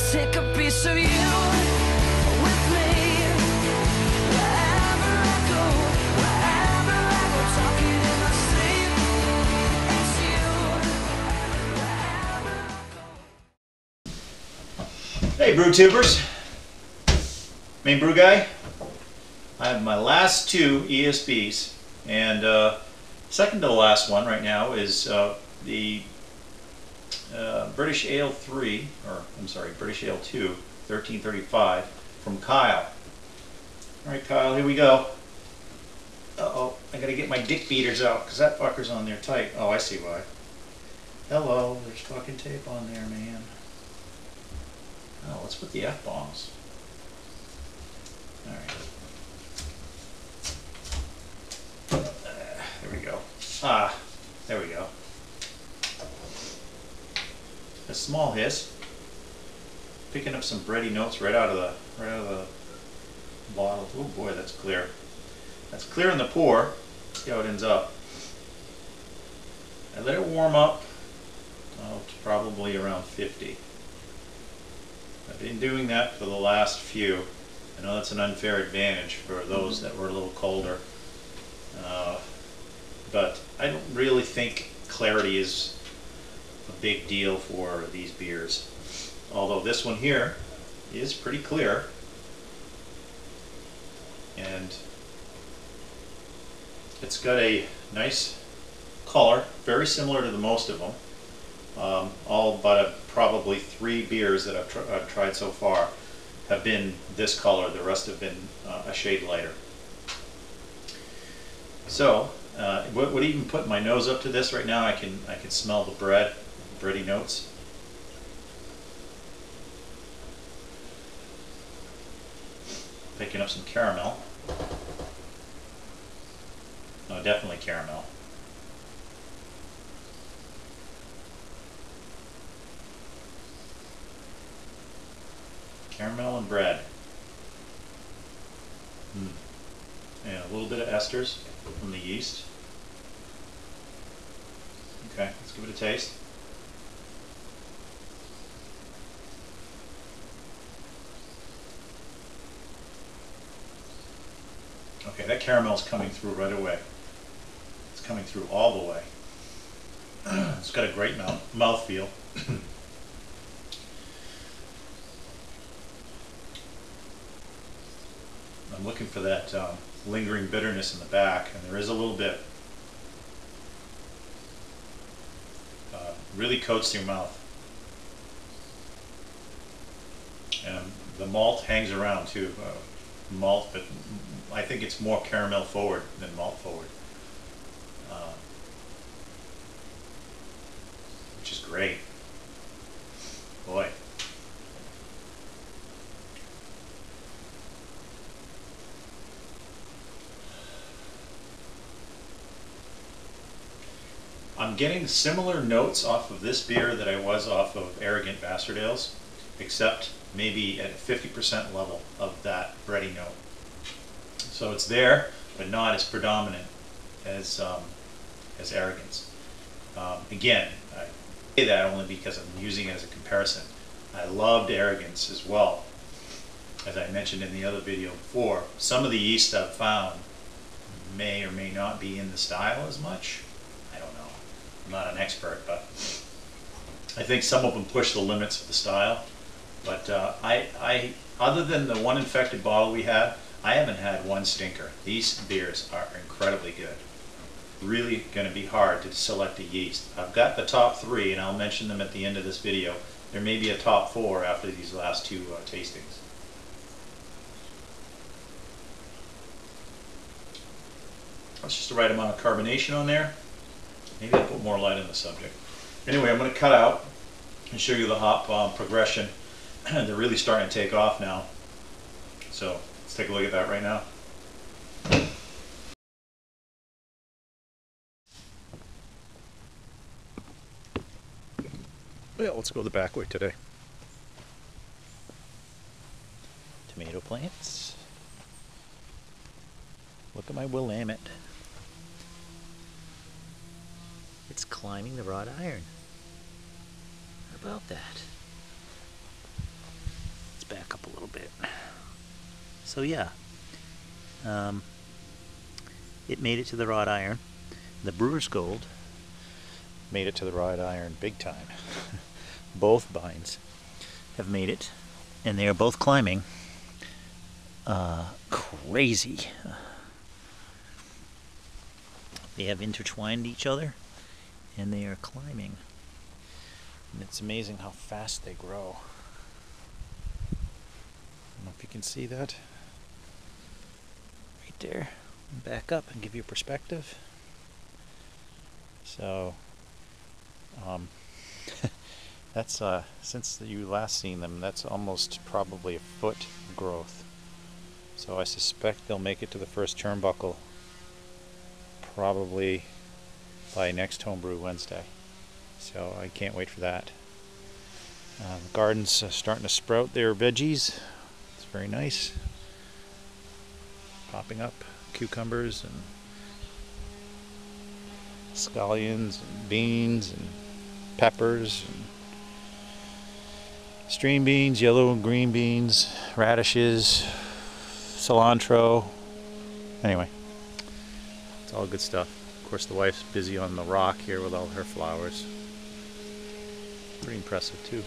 take a piece of you with me. Wherever I go, talking in my sleep. It's you. Hey brew tubers, main brew guy. I have my last two ESBs, and second to the last one right now is the British Ale 3, or I'm sorry, British Ale 2, 1335 from Kyle. Alright Kyle, here we go. Uh-oh, I gotta get my dick beaters out because that fucker's on there tight. Oh, I see why. Hello, there's fucking tape on there, man. Oh, let's put the F-bombs. Alright. There we go. Ah, there we go. A small hiss. Picking up some bready notes right out of the bottle. Oh boy, that's clear. That's clear in the pour. See how it ends up. I let it warm up to probably around 50. I've been doing that for the last few. I know that's an unfair advantage for those that were a little colder. But I don't really think clarity is a big deal for these beers. Although this one here is pretty clear. And it's got a nice color, very similar to the most of them. All but probably 3 beers that I've tried so far have been this color. The rest have been a shade lighter. So, would even put my nose up to this right now. I can smell the bready notes. Picking up some caramel. No, definitely caramel. Caramel and bread. And a little bit of esters from the yeast. Okay, let's give it a taste. Okay, that caramel's coming through right away. It's coming through all the way. It's got a great mouthfeel. I'm looking for that lingering bitterness in the back, and there is a little bit. Really coats your mouth. And the malt hangs around too. Malt, but I think it's more caramel forward than malt forward. Which is great. Boy. I'm getting similar notes off of this beer that I was off of Arrogant Bastard Ales, except maybe at a 50% level of that bready note. So it's there, but not as predominant as Arrogance. Again, I say that only because I'm using it as a comparison. I loved Arrogance as well. As I mentioned in the other video before, some of the yeast I've found may or may not be in the style as much. I don't know. I'm not an expert, but I think some of them push the limits of the style. But I other than the one infected bottle we had, I haven't had one stinker. These beers are incredibly good. Really going to be hard to select a yeast. I've got the top 3, and I'll mention them at the end of this video. There may be a top 4 after these last 2 tastings. That's just the right amount of carbonation on there. Maybe I'll put more light on the subject. Anyway, I'm going to cut out and show you the hop progression. They're really starting to take off now. So let's take a look at that right now. Well, let's go the back way today. Tomato plants. Look at my Willamette. It's climbing the wrought iron. How about that? back up a little bit. So yeah, it made it to the wrought iron. The Brewer's Gold made it to the wrought iron big time. Both bines have made it, and they are both climbing crazy. They have intertwined each other, and they are climbing. And it's amazing how fast they grow. I don't know if you can see that. Right there. Back up and give you perspective. So, that's, since you last seen them, that's almost probably a foot growth. So I suspect they'll make it to the first turnbuckle probably by next Homebrew Wednesday. So I can't wait for that. The garden's starting to sprout their veggies. It's very nice. Popping up cucumbers and scallions and beans and peppers and string beans, yellow and green beans, radishes, cilantro. Anyway, it's all good stuff. Of course, the wife's busy on the rock here with all her flowers. Pretty impressive too.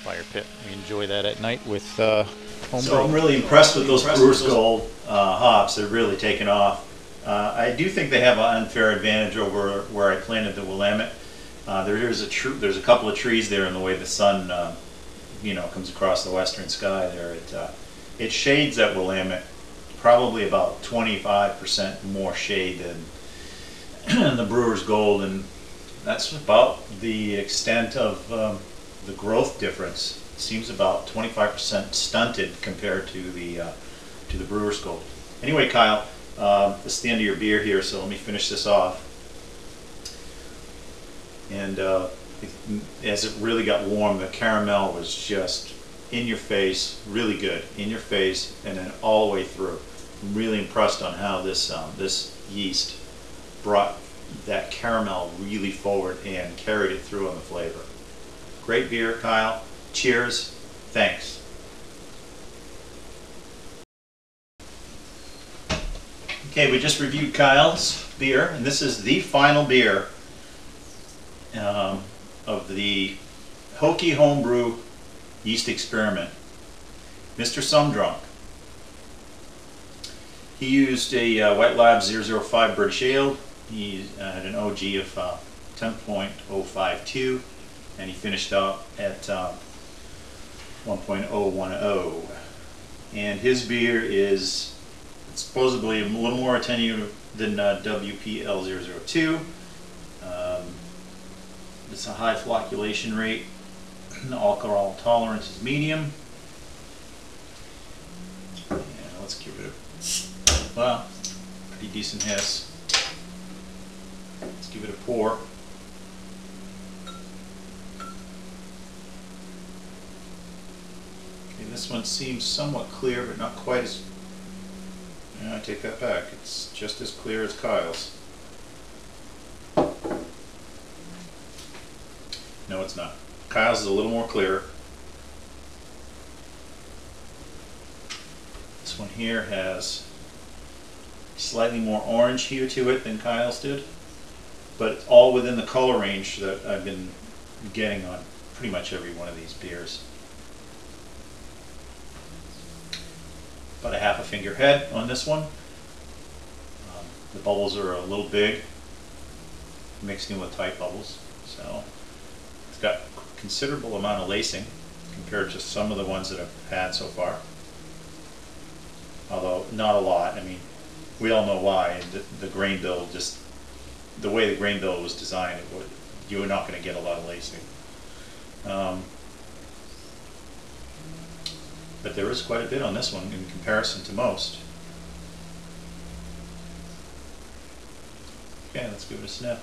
Fire pit. We enjoy that at night with homebrew. So I'm really impressed with those Brewer's Gold hops. They're really taken off. I do think they have an unfair advantage over where I planted the Willamette. There's a couple of trees there in the way the sun, comes across the western sky there. It shades that Willamette probably about 25% more shade than the Brewer's Gold, and that's about the extent of the growth difference. It seems about 25% stunted compared to the Brewer's Gold. Anyway, Kyle, this is the end of your beer here, so let me finish this off. And as it really got warm, the caramel was just in your face, really good, in your face, and then all the way through. I'm really impressed on how this yeast brought that caramel really forward and carried it through on the flavor. Great beer, Kyle. Cheers. Thanks. Okay, we just reviewed Kyle's beer, and this is the final beer of the Hokie Homebrew Yeast Experiment. Mrsomedrunk. He used a White Lab 005 British Ale. He had an OG of 10.052, and he finished up at 1.010. And his beer is supposedly a little more attenuated than WPL002. It's a high flocculation rate. The alcohol tolerance is medium. Yeah, let's give it a, well, pretty decent hiss. Let's give it a pour. Okay, this one seems somewhat clear, but not quite as, yeah, I take that back. It's just as clear as Kyle's. No, it's not. Kyle's is a little more clear. This one here has slightly more orange hue to it than Kyle's did, but it's all within the color range that I've been getting on pretty much every one of these beers. About a half a finger head on this one. The bubbles are a little big, mixed in with tight bubbles, so it's got a considerable amount of lacing compared to some of the ones that I've had so far. Although not a lot. I mean, we all know why. The grain bill, just the way the grain bill was designed, you were not going to get a lot of lacing. But there is quite a bit on this one in comparison to most. Okay, let's give it a sniff.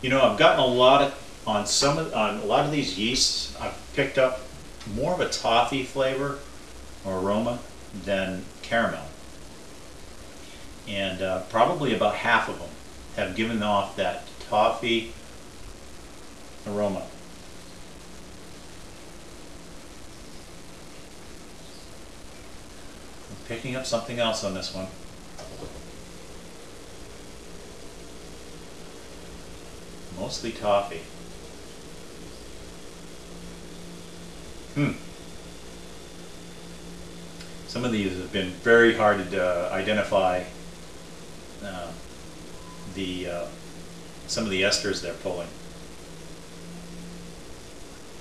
You know, I've gotten a lot of on a lot of these yeasts. I've picked up more of a toffee flavor or aroma than caramel. and probably about half of them have given off that toffee aroma. I'm picking up something else on this one. Mostly toffee. Some of these have been very hard to identify some of the esters they're pulling.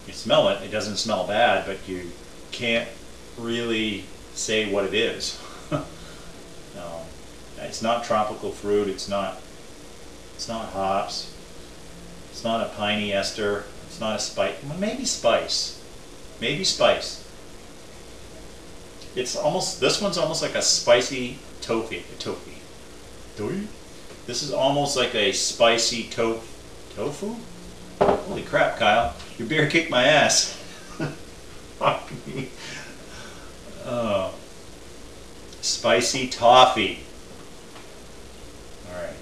You smell it, it doesn't smell bad, but you can't really say what it is. It's not tropical fruit, it's not hops, it's not a piney ester, it's not a spice, well, maybe spice. Maybe spice. It's almost, this one's almost like a spicy tofu. This is almost like a spicy tofu? Holy crap, Kyle. Your beer kicked my ass. Fuck me. Oh. Spicy toffee. Alright.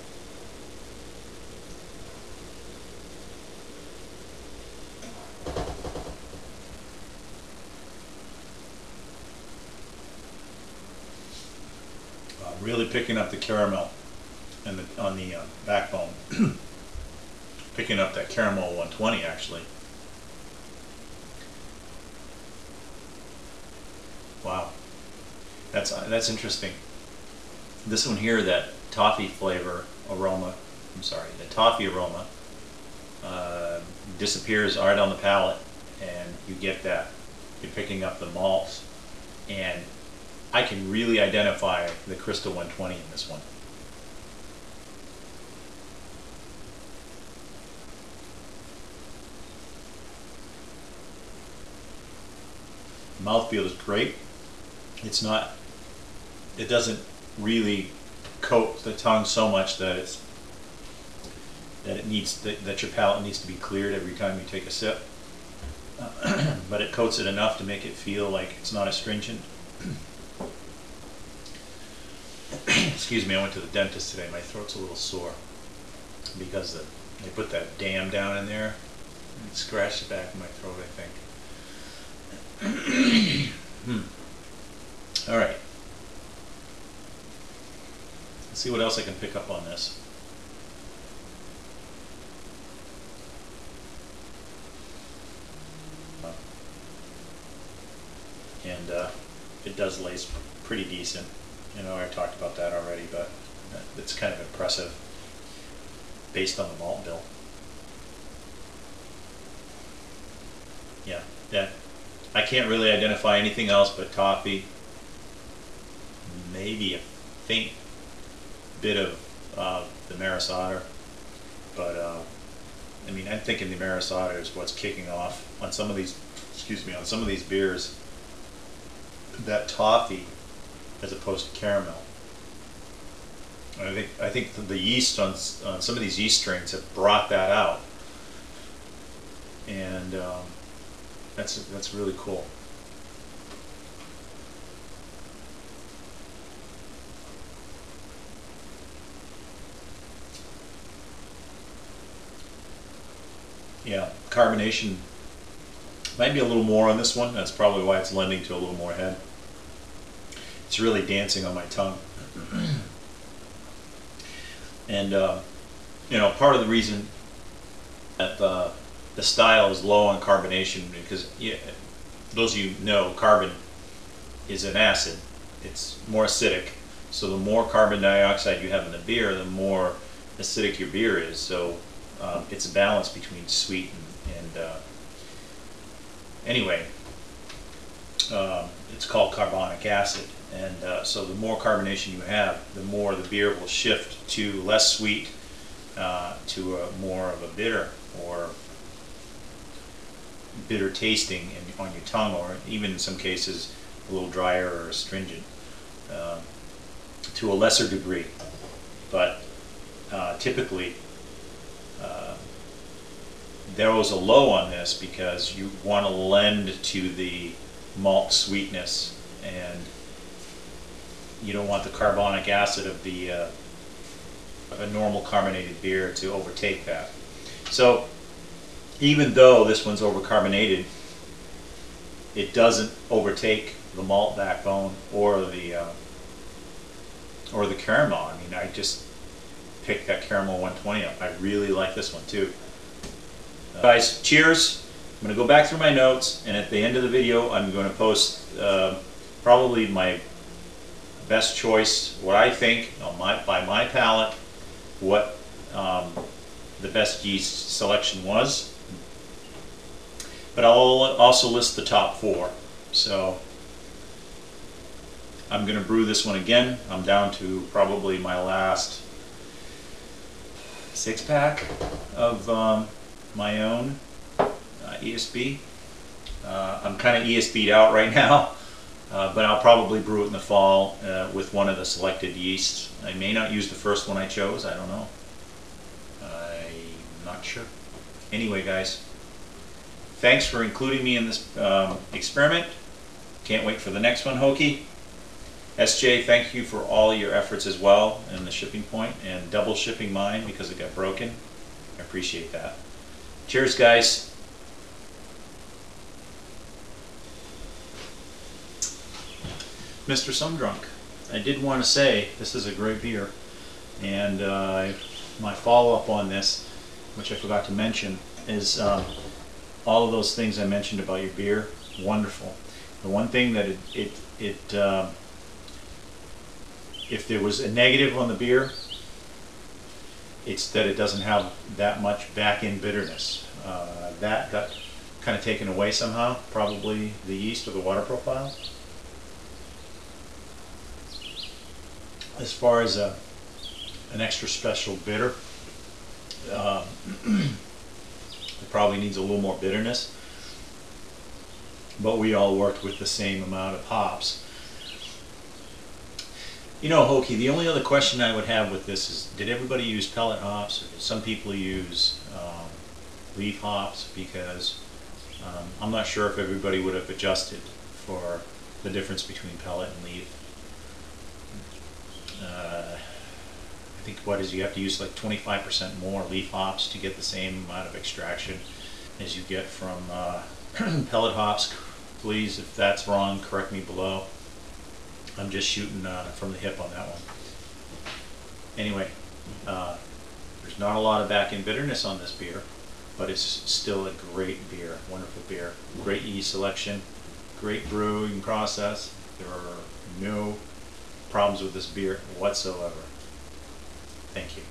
Really picking up the caramel and on the backbone. Picking up that caramel 120 actually. Wow, that's interesting. This one here, that toffee flavor aroma, I'm sorry, the toffee aroma disappears right on the palate, and you get that. You're picking up the malts, and I can really identify the Crystal 120 in this one. Mouthfeel is great. It's not, it doesn't really coat the tongue so much that that your palate needs to be cleared every time you take a sip. But it coats it enough to make it feel like it's not astringent. Excuse me, I went to the dentist today. My throat's a little sore because they put that dam down in there and it scratched the back of my throat, I think. All right. Let's see what else I can pick up on this. And it does lace pretty decent. You know, I talked about that already, but it's kind of impressive based on the malt bill. Yeah. I can't really identify anything else but toffee. Maybe a faint bit of the Maris Otter, but I mean, I'm thinking the Maris Otter is what's kicking off on some of these. Excuse me, on some of these beers. That toffee, as opposed to caramel. I think the yeast on some of these yeast strains have brought that out, and that's really cool. Yeah, carbonation might be a little more on this one. That's probably why it's lending to a little more head. It's really dancing on my tongue. And you know, part of the reason that the style is low on carbonation, because those of you know, carbon is an acid. It's more acidic. So the more carbon dioxide you have in the beer, the more acidic your beer is. So it's a balance between sweet and anyway, it's called carbonic acid. And so the more carbonation you have, the more the beer will shift to less sweet, to more of a bitter or bitter tasting on your tongue, or even in some cases a little drier or astringent, to a lesser degree. But typically there was a low on this because you want to lend to the malt sweetness, and you don't want the carbonic acid of a normal carbonated beer to overtake that. So even though this one's overcarbonated, it doesn't overtake the malt backbone or the caramel. I mean, I just picked that caramel 120 up. I really like this one too. Guys, cheers. I'm going to go back through my notes, and at the end of the video I'm going to post probably my best choice, what I think by my palate, what the best yeast selection was. But I'll also list the top 4. So I'm going to brew this one again. I'm down to probably my last 6-pack of my own ESB. I'm kind of ESB'd out right now, but I'll probably brew it in the fall with one of the selected yeasts. I may not use the first one I chose. I don't know. I'm not sure. Anyway, guys, thanks for including me in this experiment. Can't wait for the next one, Hokie. SJ, thank you for all your efforts as well in the shipping point and double shipping mine because it got broken. I appreciate that. Cheers, guys. Mrsomedrunk, I did want to say this is a great beer, and my follow-up on this, which I forgot to mention, is all of those things I mentioned about your beer. Wonderful. The one thing that if there was a negative on the beer, it's that it doesn't have that much back-end bitterness. That got kind of taken away somehow, probably the yeast or the water profile. As far as an extra special bitter, it probably needs a little more bitterness, but we all worked with the same amount of hops. You know, Hokie, the only other question I would have with this is, did everybody use pellet hops, or did some people use leaf hops? Because I'm not sure if everybody would have adjusted for the difference between pellet and leaf. I think what is, you have to use like 25% more leaf hops to get the same amount of extraction as you get from pellet hops. Please, if that's wrong, correct me below. I'm just shooting from the hip on that one. Anyway, there's not a lot of back-end bitterness on this beer, but it's still a great beer, wonderful beer. Great yeast selection, great brewing process. There are no problems with this beer whatsoever. Thank you.